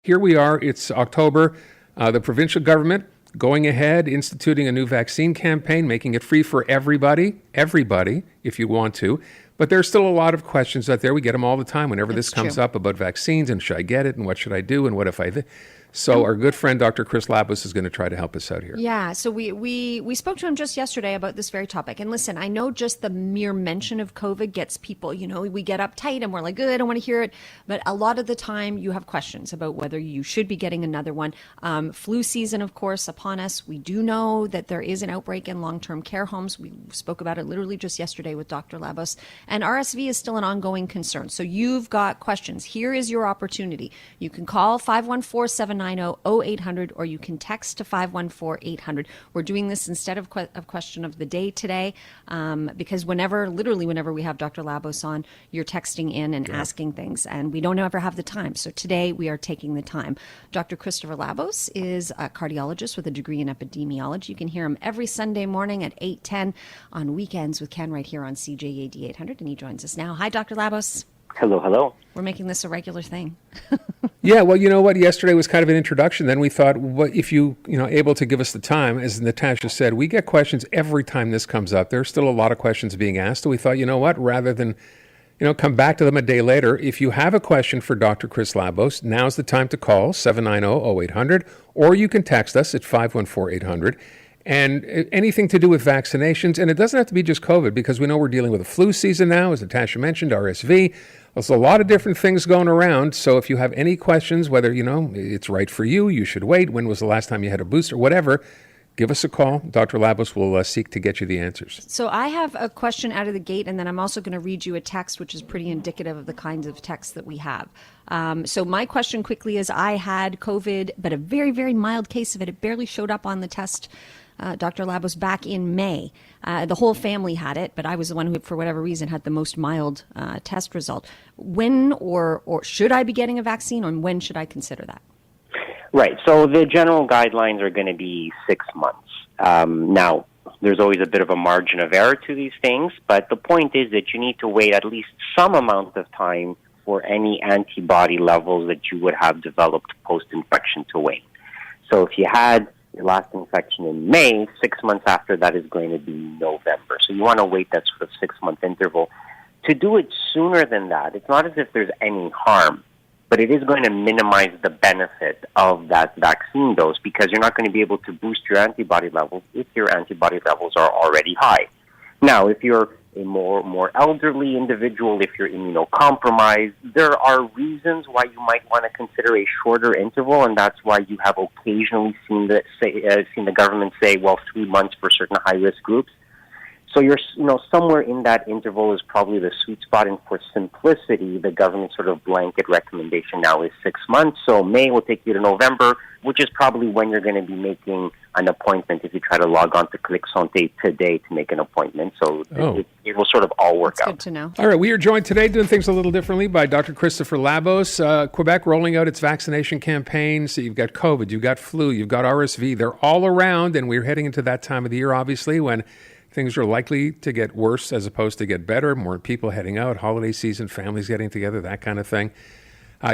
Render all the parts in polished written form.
here we are. It's October. The provincial government going ahead, instituting a new vaccine campaign, making it free for everybody, if you want to. But there's still a lot of questions out there. We get them all the time whenever this comes up about vaccines and should I get it and what should I do and what if I... So our good friend, Dr. Chris Labos, is going to try to help us out here. Yeah, so we spoke to him just yesterday about this very topic. And listen, I know just the mere mention of COVID gets people, we get uptight and we're like, I don't want to hear it. But a lot of the time you have questions about whether you should be getting another one. Flu season, of course, upon us. We do know that there is an outbreak in long-term care homes. We spoke about it literally just yesterday with Dr. Labos. And RSV is still an ongoing concern. So you've got questions. Here is your opportunity. You can call 514-790-0800 or you can text to 514-800. We're doing this instead of question of the day today because whenever we have Dr. Labos on, you're texting in and asking things and we don't ever have the time. So today we are taking the time. Dr. Christopher Labos is a cardiologist with a degree in epidemiology. You can hear him every Sunday morning at 8:10 on weekends with Ken right here on CJAD 800 and he joins us now. Hi, Dr. Labos. Hello. We're making this a regular thing. Yeah, well, you know what? Yesterday was kind of an introduction. Then we thought, what if you able to give us the time? As Natasha said, we get questions every time this comes up. There's still a lot of questions being asked. So we thought, rather than come back to them a day later, if you have a question for Dr. Chris Labos, now's the time to call 790-0800, or you can text us at 514-800. And anything to do with vaccinations, and it doesn't have to be just COVID, because we know we're dealing with a flu season now, as Natasha mentioned, RSV. There's a lot of different things going around. So if you have any questions, whether, it's right for you, you should wait, when was the last time you had a booster, whatever, give us a call. Dr. Labos will seek to get you the answers. So I have a question out of the gate, and then I'm also going to read you a text, which is pretty indicative of the kinds of texts that we have. So my question quickly is, I had COVID, but a very, very mild case of it. It barely showed up on the test, Dr. Labos, back in May. The whole family had it, but I was the one who, for whatever reason, had the most mild test result. When or should I be getting a vaccine, or when should I consider that? Right. So the general guidelines are going to be 6 months. Now, there's always a bit of a margin of error to these things, but the point is that you need to wait at least some amount of time for any antibody levels that you would have developed post-infection to wane. So if you had your last infection in May, 6 months after that is going to be November. So you want to wait that sort of 6 month interval. To do it sooner than that, it's not as if there's any harm, but it is going to minimize the benefit of that vaccine dose because you're not going to be able to boost your antibody levels if your antibody levels are already high. Now, if you're a more elderly individual, if you're immunocompromised, there are reasons why you might want to consider a shorter interval, and that's why you have occasionally seen the government say, 3 months for certain high-risk groups. So you're, somewhere in that interval is probably the sweet spot. And for simplicity, the government sort of blanket recommendation now is 6 months. So May will take you to November, which is probably when you're going to be making an appointment if you try to log on to Click Santé today to make an appointment. So it will sort of all work out. Good to know. All right, we are joined today doing things a little differently by Dr. Christopher Labos. Quebec rolling out its vaccination campaign. So you've got COVID, you've got flu, you've got RSV. They're all around, and we're heading into that time of the year, obviously, when things are likely to get worse as opposed to get better. More people heading out, holiday season, families getting together, that kind of thing.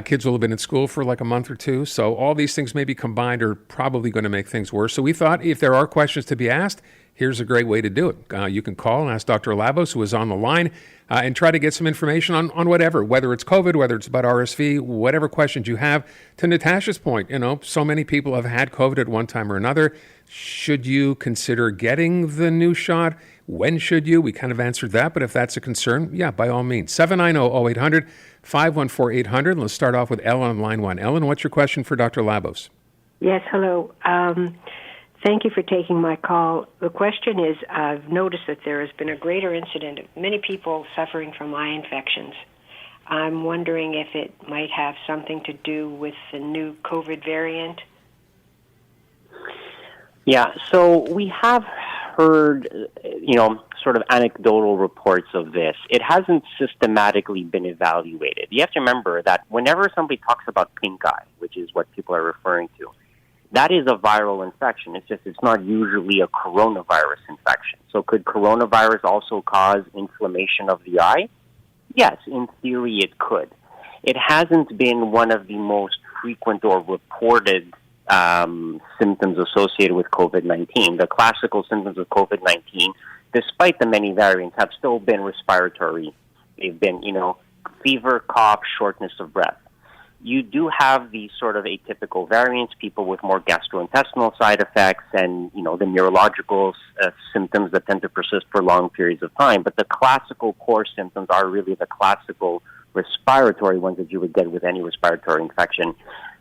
Kids will have been in school for like a month or two. So all these things maybe combined are probably going to make things worse. So we thought if there are questions to be asked, here's a great way to do it. You can call and ask Dr. Labos, who is on the line, and try to get some information on whatever, whether it's COVID, whether it's about RSV, whatever questions you have. To Natasha's point, so many people have had COVID at one time or another. Should you consider getting the new shot? When should you? We kind of answered that, but if that's a concern, yeah, by all means. 790-0800, 514-800. Let's start off with Ellen on line one. Ellen, what's your question for Dr. Labos? Yes, hello. Thank you for taking my call. The question is, I've noticed that there has been a greater incidence of many people suffering from eye infections. I'm wondering if it might have something to do with the new COVID variant. Yeah, so we have heard, sort of anecdotal reports of this. It hasn't systematically been evaluated. You have to remember that whenever somebody talks about pink eye, which is what people are referring to, that is a viral infection. It's not usually a coronavirus infection. So could coronavirus also cause inflammation of the eye? Yes, in theory it could. It hasn't been one of the most frequent or reported symptoms associated with COVID-19. The classical symptoms of COVID-19, despite the many variants, have still been respiratory. They've been, fever, cough, shortness of breath. You do have these sort of atypical variants, people with more gastrointestinal side effects and, the neurological symptoms that tend to persist for long periods of time. But the classical core symptoms are really the classical respiratory ones that you would get with any respiratory infection.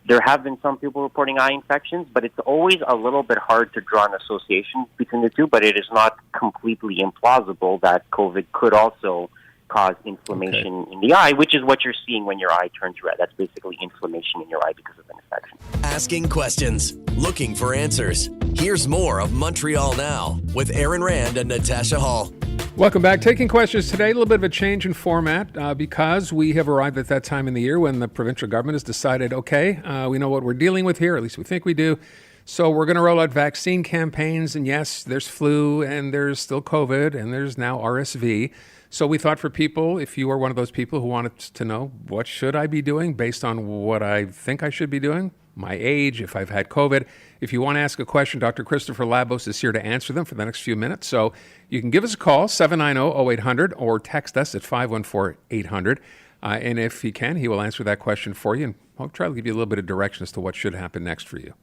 There have been some people reporting eye infections, but it's always a little bit hard to draw an association between the two, but it is not completely implausible that COVID could also cause inflammation in the eye, which is what you're seeing when your eye turns red. That's basically inflammation in your eye because of an infection. Asking questions, looking for answers. Here's more of Montreal Now with Aaron Rand and Natasha Hall. Welcome back. Taking questions today. A little bit of a change in format because we have arrived at that time in the year when the provincial government has decided, we know what we're dealing with here, at least we think we do. So we're going to roll out vaccine campaigns. And yes, there's flu and there's still COVID and there's now RSV. So we thought for people, if you are one of those people who wanted to know what should I be doing based on what I think I should be doing, my age, if I've had COVID. If you want to ask a question, Dr. Christopher Labos is here to answer them for the next few minutes. So you can give us a call, 790-0800, or text us at 514-800. And if he can, he will answer that question for you. And I'll try to give you a little bit of direction as to what should happen next for you.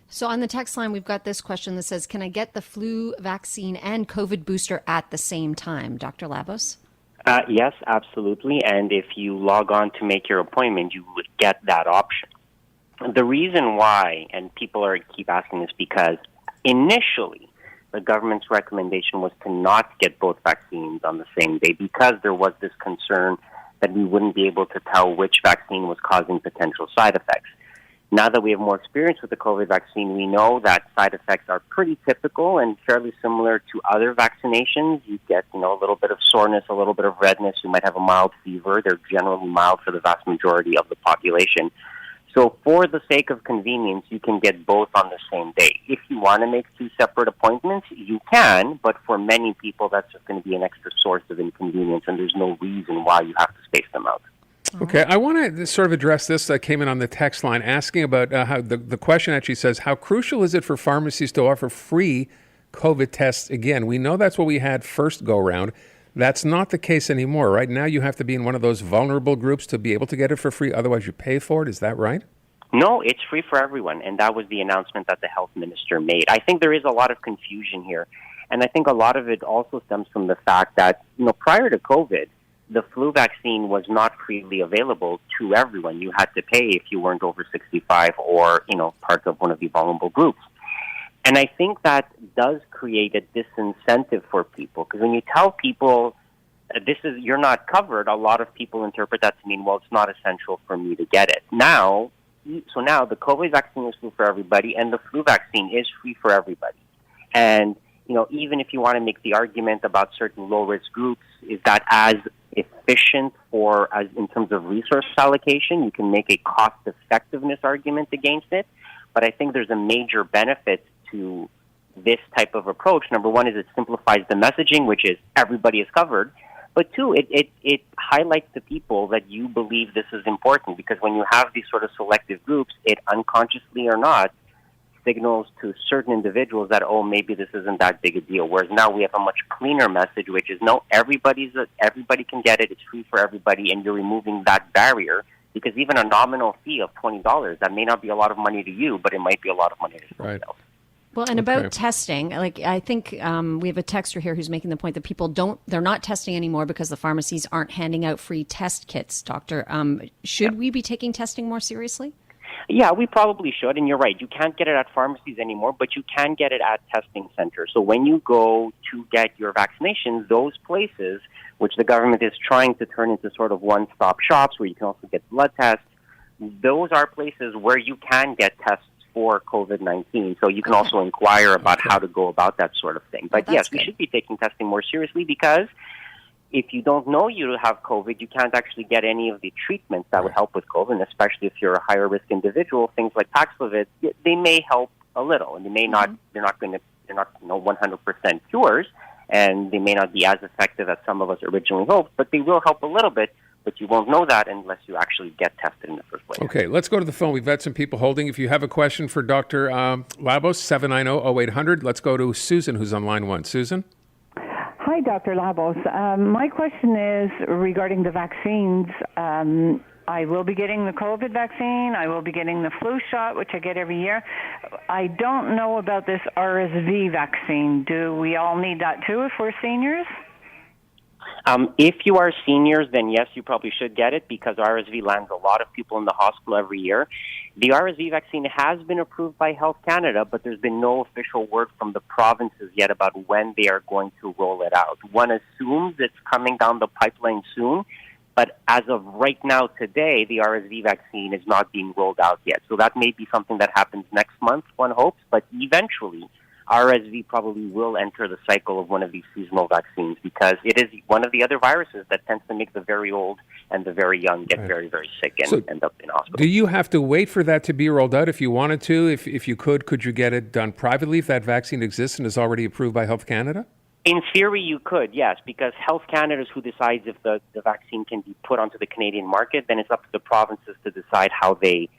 So on the text line, we've got this question that says, can I get the flu vaccine and COVID booster at the same time? Dr. Labos? Yes, absolutely. And if you log on to make your appointment, you would get that option. The reason why, and people keep asking this, because initially the government's recommendation was to not get both vaccines on the same day because there was this concern that we wouldn't be able to tell which vaccine was causing potential side effects. Now that we have more experience with the COVID vaccine, we know that side effects are pretty typical and fairly similar to other vaccinations. You get, a little bit of soreness, a little bit of redness. You might have a mild fever. They're generally mild for the vast majority of the population. So for the sake of convenience, you can get both on the same day. If you want to make two separate appointments, you can, but for many people, that's just going to be an extra source of inconvenience, and there's no reason why you have to space them out. Okay, I want to sort of address this that came in on the text line, asking about how the question actually says, how crucial is it for pharmacies to offer free COVID tests again? We know that's what we had first go round. That's not the case anymore. Right now you have to be in one of those vulnerable groups to be able to get it for free. Otherwise you pay for it. Is that right? No, it's free for everyone, and that was the announcement that the health minister made. I think there is a lot of confusion here, and I think a lot of it also stems from the fact that, prior to COVID, the flu vaccine was not freely available to everyone. You had to pay if you weren't over 65 or, part of one of the vulnerable groups. And I think that does create a disincentive for people, because when you tell people you're not covered, a lot of people interpret that to mean, well, it's not essential for me to get it. Now the COVID vaccine is free for everybody, and the flu vaccine is free for everybody. And, even if you want to make the argument about certain low-risk groups, is that as efficient in terms of resource allocation? You can make a cost-effectiveness argument against it, but I think there's a major benefit to this type of approach. Number one is it simplifies the messaging, which is everybody is covered. But two, it highlights to people that you believe this is important, because when you have these sort of selective groups, it unconsciously or not signals to certain individuals that, maybe this isn't that big a deal. Whereas now we have a much cleaner message, which is, no, everybody can get it. It's free for everybody, and you're removing that barrier, because even a nominal fee of $20, that may not be a lot of money to you, but it might be a lot of money to someone else. Well, and about testing, I think we have a texter here who's making the point that people they're not testing anymore because the pharmacies aren't handing out free test kits, Doctor. Should we be taking testing more seriously? Yeah, we probably should, and you're right. You can't get it at pharmacies anymore, but you can get it at testing centers. So when you go to get your vaccinations, those places, which the government is trying to turn into sort of one-stop shops where you can also get blood tests, those are places where you can get tests for COVID-19. So you can also inquire about how to go about that sort of thing. But yes, we should be taking testing more seriously, because if you don't know you have COVID, you can't actually get any of the treatments that would help with COVID, and especially if you're a higher risk individual. Things like Paxlovid, they may help a little, and they may not. They're not 100% cures, and they may not be as effective as some of us originally hoped, but they will help a little bit. but you won't know that unless you actually get tested in the first place. Okay, let's go to the phone. We've got some people holding. If you have a question for Dr. Labos, 790-0800. Let's go to Susan, who's on line 1. Susan? Hi, Dr. Labos. My question is regarding the vaccines. I will be getting the COVID vaccine. I will be getting the flu shot, which I get every year. I don't know about this RSV vaccine. Do we all need that too if we're seniors? If you are seniors, then yes, you probably should get it because RSV lands a lot of people in the hospital every year. The RSV vaccine has been approved by Health Canada, but there's been no official word from the provinces yet about when they are going to roll it out. One assumes it's coming down the pipeline soon, but as of right now today, the RSV vaccine is not being rolled out yet. So that may be something that happens next month, one hopes, but eventually RSV probably will enter the cycle of one of these seasonal vaccines because it is one of the other viruses that tends to make the very old and the very young get very, very sick and end up in hospital. Do you have to wait for that to be rolled out if you wanted to? If you could you get it done privately if that vaccine exists and is already approved by Health Canada? In theory, you could, yes, because Health Canada is who decides if the vaccine can be put onto the Canadian market. Then it's up to the provinces to decide how they,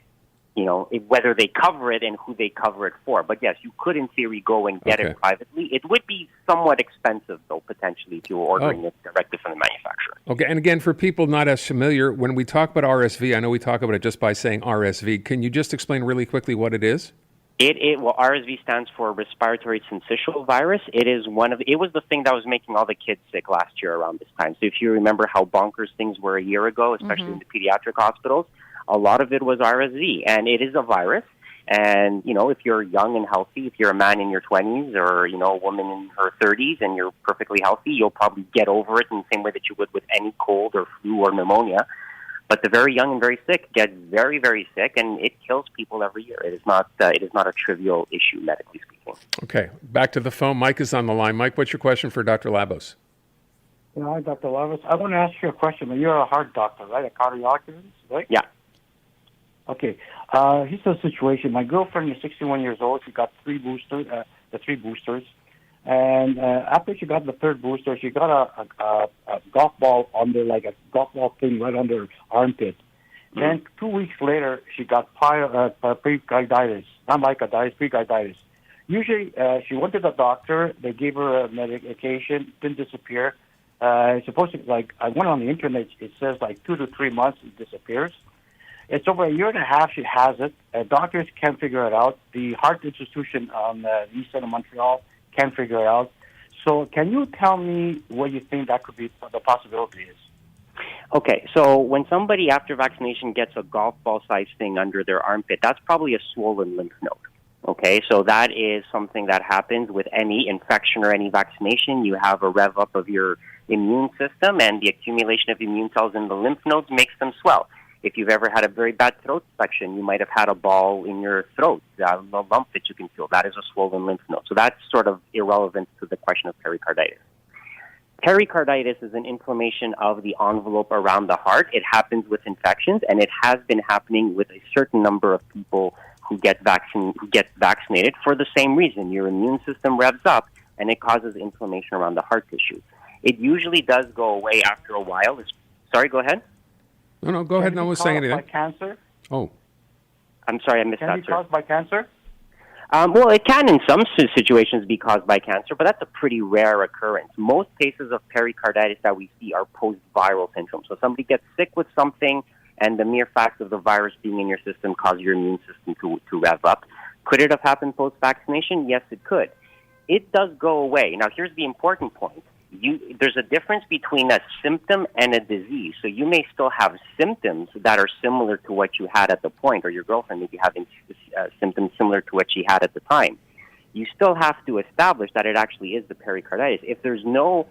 whether they cover it and who they cover it for. But yes, you could, in theory, go and get it privately. It would be somewhat expensive, though, potentially, if you were ordering it directly from the manufacturer. Okay, and again, for people not as familiar, when we talk about RSV, I know we talk about it just by saying RSV. Can you just explain really quickly what it is? RSV stands for respiratory syncytial virus. It was the thing that was making all the kids sick last year around this time. So if you remember how bonkers things were a year ago, especially in the pediatric hospitals, a lot of it was RSV, and it is a virus. And, if you're young and healthy, if you're a man in your 20s or, a woman in her 30s and you're perfectly healthy, you'll probably get over it in the same way that you would with any cold or flu or pneumonia. But the very young and very sick get very, very sick, and it kills people every year. It is not a trivial issue, medically speaking. Okay, back to the phone. Mike is on the line. Mike, what's your question for Dr. Labos? Hi, Dr. Labos. I want to ask you a question. You're a heart doctor, right? A cardiologist, right? Yeah. Okay. Here's the situation. My girlfriend is 61 years old. She got three boosters. And after she got the third booster, she got a golf ball under, like a golf ball thing right under her armpit. Then 2 weeks later, she got pericarditis. Not myocarditis, pericarditis. Usually, she went to the doctor. They gave her a medication. Didn't disappear. It's supposed to, I went on the internet. It says 2 to 3 months it disappears. It's over a year and a half she has it. Doctors can't figure it out. The heart institution on the east side of Montreal can't figure it out. So can you tell me what you think that could be, the possibility is? Okay, so when somebody after vaccination gets a golf ball-sized thing under their armpit, that's probably a swollen lymph node. Okay, so that is something that happens with any infection or any vaccination. You have a rev up of your immune system, and the accumulation of immune cells in the lymph nodes makes them swell. If you've ever had a very bad throat infection, you might have had a ball in your throat, a lump that you can feel. That is a swollen lymph node. So that's sort of irrelevant to the question of pericarditis. Pericarditis is an inflammation of the envelope around the heart. It happens with infections, and it has been happening with a certain number of people who get vaccinated for the same reason. Your immune system revs up, and it causes inflammation around the heart tissue. It usually does go away after a while. Sorry, go ahead. No, go ahead. No one's saying anything. By cancer? Oh. I'm sorry, I missed that, sir. Can it be caused by cancer? Well, it can in some situations be caused by cancer, but that's a pretty rare occurrence. Most cases of pericarditis that we see are post-viral syndromes. So somebody gets sick with something, and the mere fact of the virus being in your system causes your immune system to rev up. Could it have happened post-vaccination? Yes, it could. It does go away. Now, here's the important point. There's a difference between a symptom and a disease. So you may still have symptoms that are similar to what you had at the point, or your girlfriend may be having symptoms similar to what she had at the time. You still have to establish that it actually is the pericarditis. If there's no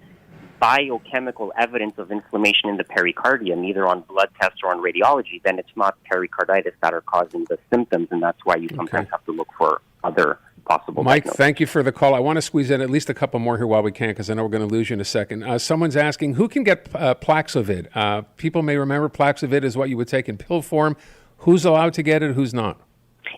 biochemical evidence of inflammation in the pericardium, either on blood tests or on radiology, then it's not pericarditis that are causing the symptoms, and that's why you sometimes have to look for other possible Mike, diagnosis. Thank you for the call. I want to squeeze in at least a couple more here while we can, because I know we're going to lose you in a second. Someone's asking, who can get Plaxovid? People may remember Plaxovid is what you would take in pill form. Who's allowed to get it, who's not?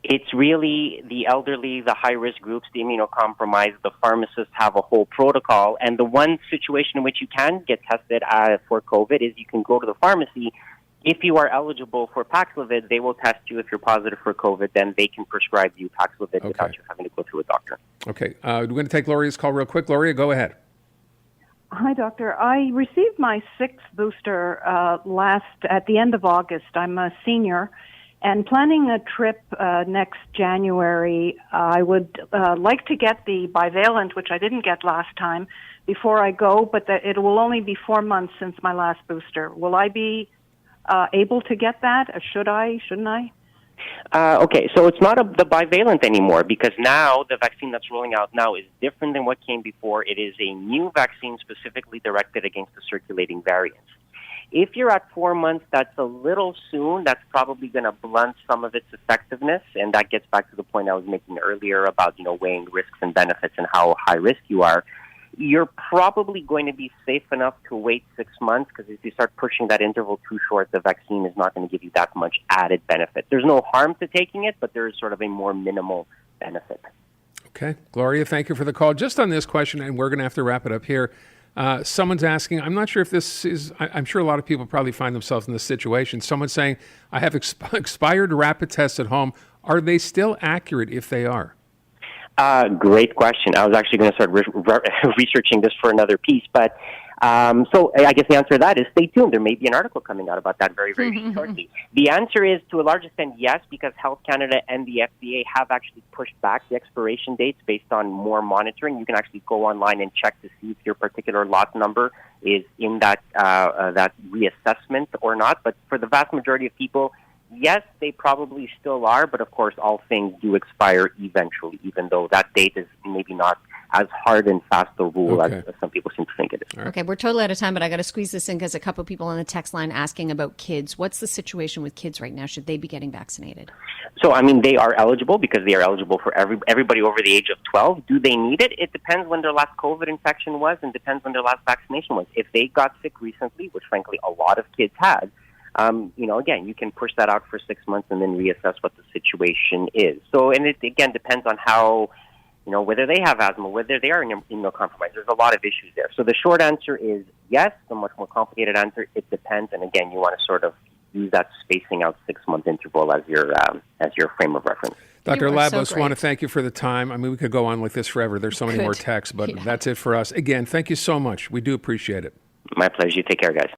It's really the elderly, the high-risk groups, the immunocompromised. The pharmacists have a whole protocol. And the one situation in which you can get tested for COVID is you can go to the pharmacy. If you are eligible for Paxlovid, they will test you. If you're positive for COVID, then they can prescribe you Paxlovid without you having to go through a doctor. Okay. We're going to take Gloria's call real quick. Gloria, go ahead. Hi, doctor. I received my sixth booster at the end of August. I'm a senior and planning a trip next January. I would like to get the bivalent, which I didn't get last time, before I go, but it will only be 4 months since my last booster. Will I be able to get that? Or should I? Shouldn't I? Okay, so it's not the bivalent anymore, because now the vaccine that's rolling out now is different than what came before. It is a new vaccine specifically directed against the circulating variants. If you're at 4 months, that's a little soon. That's probably going to blunt some of its effectiveness, and that gets back to the point I was making earlier about weighing risks and benefits and how high risk you are. You're probably going to be safe enough to wait 6 months, because if you start pushing that interval too short, the vaccine is not going to give you that much added benefit. There's no harm to taking it, but there is sort of a more minimal benefit. Okay. Gloria, thank you for the call. Just on this question, and we're going to have to wrap it up here. Someone's asking, I'm not sure if this is, I'm sure a lot of people probably find themselves in this situation. Someone's saying, I have expired rapid tests at home. Are they still accurate if they are? Great question. I was actually going to start researching this for another piece, but so I guess the answer to that is stay tuned. There may be an article coming out about that very, very shortly. The answer is, to a large extent, yes, because Health Canada and the FDA have actually pushed back the expiration dates based on more monitoring. You can actually go online and check to see if your particular lot number is in that reassessment or not. But for the vast majority of people, yes, they probably still are, but of course all things do expire eventually, even though that date is maybe not as hard and fast a rule as some people seem to think it is. Okay, we're totally out of time, but I got to squeeze this in because a couple of people on the text line asking about kids. What's the situation with kids right now? Should they be getting vaccinated? So, they are eligible because they are eligible for everybody over the age of 12. Do they need it? It depends when their last COVID infection was and depends when their last vaccination was. If they got sick recently, which frankly a lot of kids had, again, you can push that out for 6 months and then reassess what the situation is. So, and it, again, depends on how, whether they have asthma, whether they are immunocompromised. There's a lot of issues there. So the short answer is yes. The much more complicated answer, it depends. And again, you want to sort of use that spacing out 6 month interval as your frame of reference. Dr. Labos, I want to thank you for the time. We could go on like this forever. There's so many more texts, but that's it for us. Again, thank you so much. We do appreciate it. My pleasure. You take care, guys.